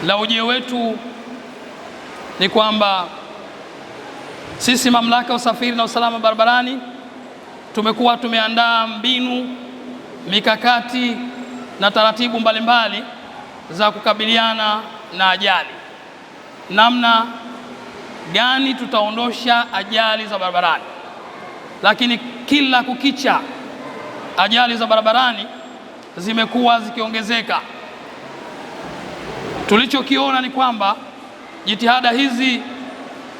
la ujio wetu ni kwamba sisi Mamlaka ya Usafiri na Usalama Barabarani tumekuwa tumeandaa mbinu, mikakati na taratibu mbalimbali za kukabiliana na ajali. Namna gani tutaondosha ajali za barabarani, lakini kila kukicha ajali za barabarani zimekuwa zikiongezeka. Tulichokiona ni kwamba jitihada hizi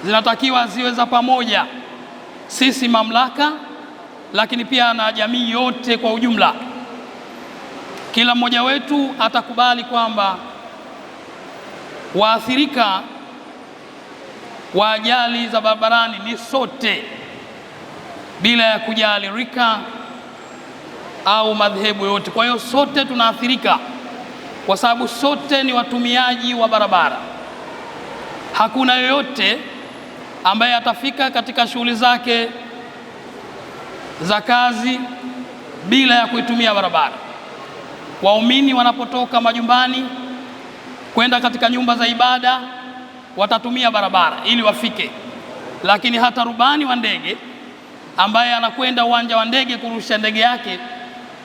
zinatakiwa ziwe za pamoja, sisi mamlaka, lakini pia na jamii yote kwa ujumla. Kila mmoja wetu atakubali kwamba waathirika wa ajali za barabarani ni sote, bila ya kujali rika au madhehebu yote. Kwa hiyo sote tunaathirika kwa sababu sote ni watumiaji wa barabara. Hakuna yoyote ambaye atafika katika shughuli zake za kazi bila ya kuitumia barabara. Waumini wanapotoka majumbani kwenda katika nyumba za ibada watatumia barabara ili wafike, lakini hata rubani wa ndege ambaye anakwenda uwanja wa ndege kurusha ndege yake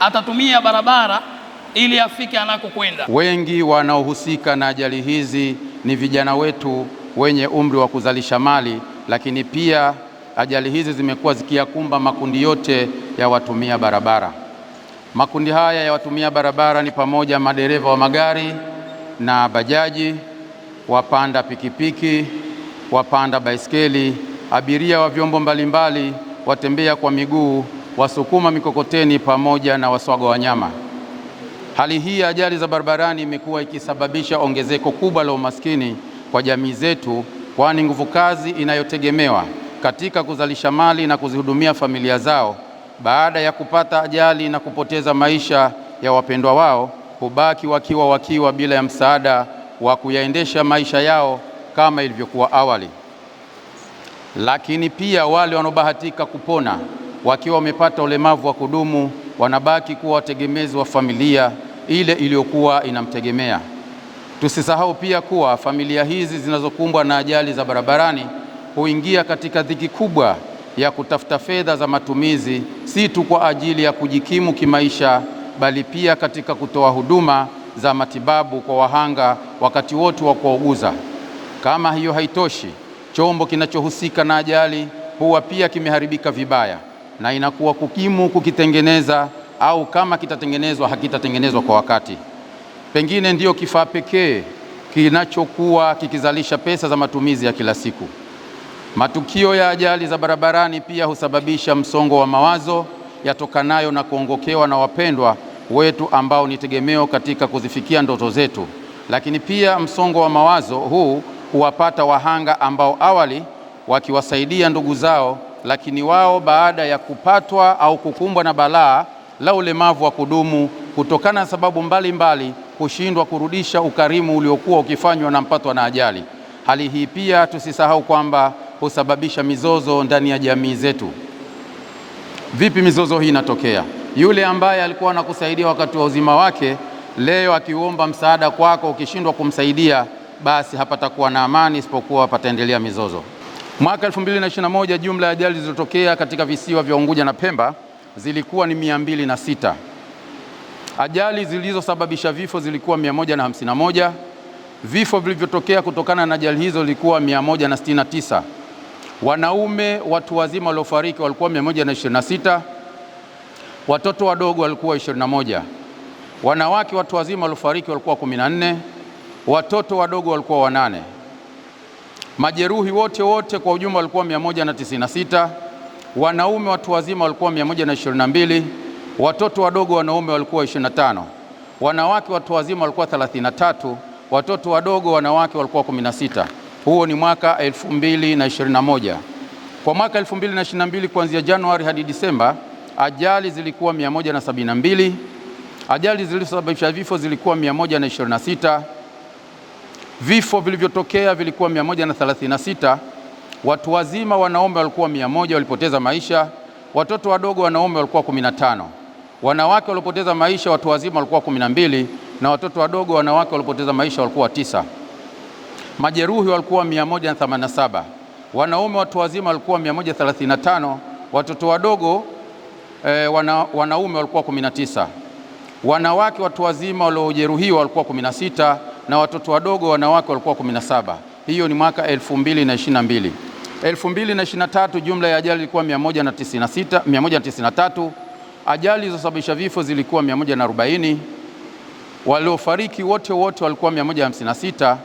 atatumia barabara ili afike anakokwenda. Wengi wanaohusika na ajali hizi ni vijana wetu wenye umri wa kuzalisha mali, lakini pia ajali hizi zimekuwa zikiyakumba makundi yote ya watumia barabara. Makundi haya ya watumia barabara ni pamoja madereva wa magari na bajaji, wapanda pikipiki, wapanda baiskeli, abiria wa vyombo mbalimbali, watembea kwa miguu, wasukuma mikokoteni pamoja na waswaga wanyama. Hali hii ya ajali za barabarani imekuwa ikisababisha ongezeko kubwa la umaskini kwa jamii zetu, kwani nguvu kazi inayotegemewa katika kuzalisha mali na kuzihudumia familia zao baada ya kupata ajali na kupoteza maisha ya wapendwa wao hubaki wakiwa bila ya msaada wa kuyaendesha maisha yao kama ilivyokuwa awali. Lakini pia wale wanaobahatika kupona wakiwa wamepata ulemavu wa kudumu wanabaki kuwa wategemezi wa familia ile iliyokuwa inamtegemea. Tusisahau pia kuwa familia hizi zinazokumbwa na ajali za barabarani huingia katika dhiki kubwa ya kutafuta fedha za matumizi, si tu kwa ajili ya kujikimu kimaisha, bali pia katika kutoa huduma za matibabu kwa wahanga wakati wote wa kuwauguza. Kama hiyo haitoshi, chombo kinachohusika na ajali huwa pia kimeharibika vibaya na inakuwa kukimu kukitengeneza, au kama kitatengenezwa hakitatengenezwa kwa wakati. Pengine ndiyo kifaa pekee kinachokuwa kikizalisha pesa za matumizi ya kila siku. Matukio ya ajali za barabarani pia husababisha msongo wa mawazo yatokanayo na kuongokewa na wapendwa wetu ambao ni tegemeo katika kuzifikia ndoto zetu. Lakini pia msongo wa mawazo huu huwapata wahanga ambao awali wakiwasaidia ndugu zao, lakini wao baada ya kupatwa au kukumbwa na balaa la ulemavu wa kudumu kutokana na sababu mbalimbali kushindwa kurudisha ukarimu uliokuwa ukifanywa na mpatwa na ajali. Hali hii pia tusisahau kwamba husababisha mizozo ndani ya jamii zetu. Vipi mizozo hii inatokea? Yule ambaye alikuwa anakusaidia wakati wa uzima wake, leo akiomba msaada kwako, ukishindwa kumsaidia, basi hapatakuwa na amani, isipokuwa pataendelea mizozo. Mwaka 2021 jumla ya ajali zilizotokea katika visiwa vya Unguja na Pemba zilikuwa ni 206. Ajali zilizosababisha vifo zilikuwa 151. Vifo vilivyotokea kutokana na ajali hizo zilikuwa 169. Wanaume watu wazima waliofariki walikuwa 126. Watoto wadogo walikuwa 21. Wanawake watu wazima waliofariki walikuwa 14. Watoto wadogo walikuwa 8. Majeruhi wote kwa ujumla walikuwa 196. Wanaume watu wazima walikuwa 122. Watoto wadogo wanaume walikuwa 25. Wanawake watu wazima walikuwa 33. Watoto wadogo wanawake walikuwa 16. Huo ni mwaka 2021. Kwa mwaka 2022 kuanzia Januari hadi Disemba, ajali zilikuwa 172. Ajali zilizosababisha vifo zilikuwa 126. Vifo vilivyotokea vilikuwa 136. Watu wazima wanaume walikuwa 100 walipoteza maisha. Watoto wadogo wanaume walikuwa 15. Wanawake walipoteza maisha watu wazima walikuwa 12, na watoto wadogo wanawake walipoteza maisha walikuwa 9. Majeruhi walikuwa 187. Wanaume watu wazima walikuwa 135. Watoto wadogo wanaume walikuwa 19. Wanawake watu wazima waliojeruhiwa walikuwa 16 na watoto wadogo wanawake walikuwa 17. Hiyo ni mwaka 2022. 2023 jumla ya ajali ilikuwa 193. Ajali zilizosababisha vifo zilikuwa 140. Waliofariki wote walikuwa 156.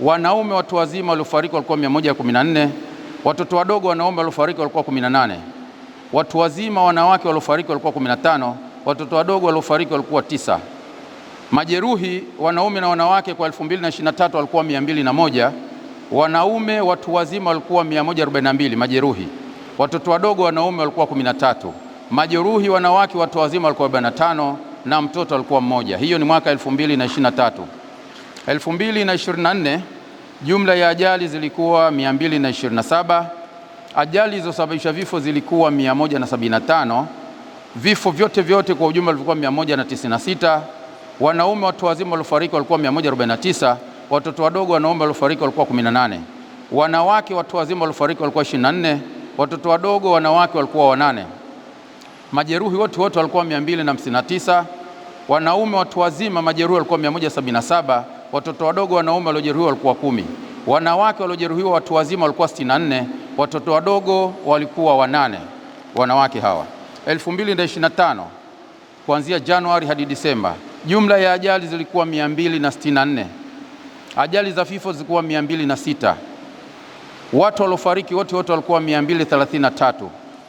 Wanaume watu wazima waliofariki walikuwa 114. Watoto wadogo wanaume waliofariki walikuwa 18. Watu wazima wanawake waliofariki walikuwa 15. Watoto wadogo waliofariki walikuwa 9. Majeruhi wanaume na wanawake kwa 2023 walikuwa 201. Wanaume watu wazima walikuwa 142 majeruhi. Watoto wadogo wanaume walikuwa 13. Majeruhi wanawake watu wazima walikuwa 45 na mtoto alikuwa mmoja. Hiyo ni mwaka 2023. 2024 jumla ya ajali zilikuwa 227. Ajali zilizosababisha vifo zilikuwa 175. Vifo vyote kwa ujumla vilikuwa 196. Wanaume watu wazima waliofariki walikuwa 149. Watoto wadogo wanaume waliofariki walikuwa 18. Wanawake watu wazima waliofariki walikuwa 24. Watoto wadogo wanawake walikuwa 8. Majeruhi wote walikuwa 259. Wanaume watu wazima majeruhi walikuwa 177. Watoto wadogo wanaume waliojeruhiwa walikuwa 10. Wanawake waliojeruhiwa watu wazima walikuwa 64. Watoto wadogo walikuwa 8. Wanawake hawa 2025 kuanzia Januari hadi Disemba jumla ya ajali zilikuwa 264. Ajali za vifo zilikuwa 206. Watu waliofariki wote walikuwa 233.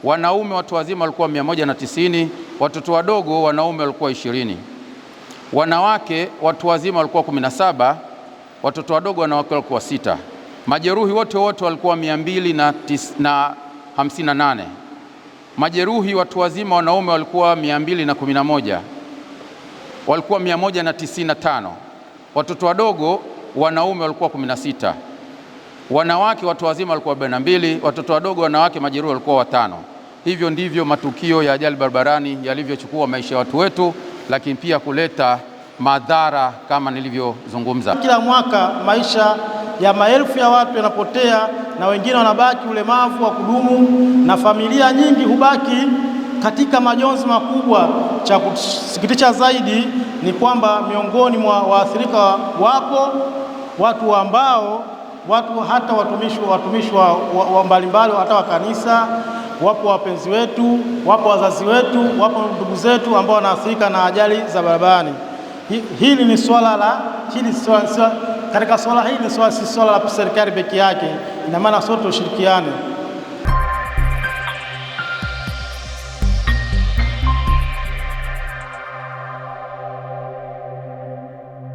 Wanaume watu wazima walikuwa 190. Watoto wadogo wanaume walikuwa 20. Wanawake watu wazima walikuwa 17. Watoto wadogo wanawake walikuwa 6. Majeruhi wote walikuwa 258. Majeruhi watu wazima wanaume walikuwa 211. Walikuwa 195. Watoto wadogo wanaume walikuwa 16. Wanawake watu wazima walikuwa 42. Watoto wadogo wanawake majeruhi walikuwa 5. Hivyo ndivyo matukio ya ajali barabarani yalivyochukua maisha ya watu wetu, lakini pia kuleta madhara kama nilivyozungumza. Kila mwaka maisha ya maelfu ya watu yanapotea na wengine wanabaki ulemavu wa kudumu na familia nyingi hubaki katika majonzi makubwa. Cha kusikitisha zaidi ni kwamba miongoni mwa waathirika wapo watu ambao hata watumishi wa mbalimbali hata wa kanisa, wapo wapenzi wetu, wapo wazazi wetu, wapo ndugu zetu ambao wanaathirika na ajali za barabarani. Hili ni katika swala hili si swala la serikali peke yake, ina maana sote tushirikiane.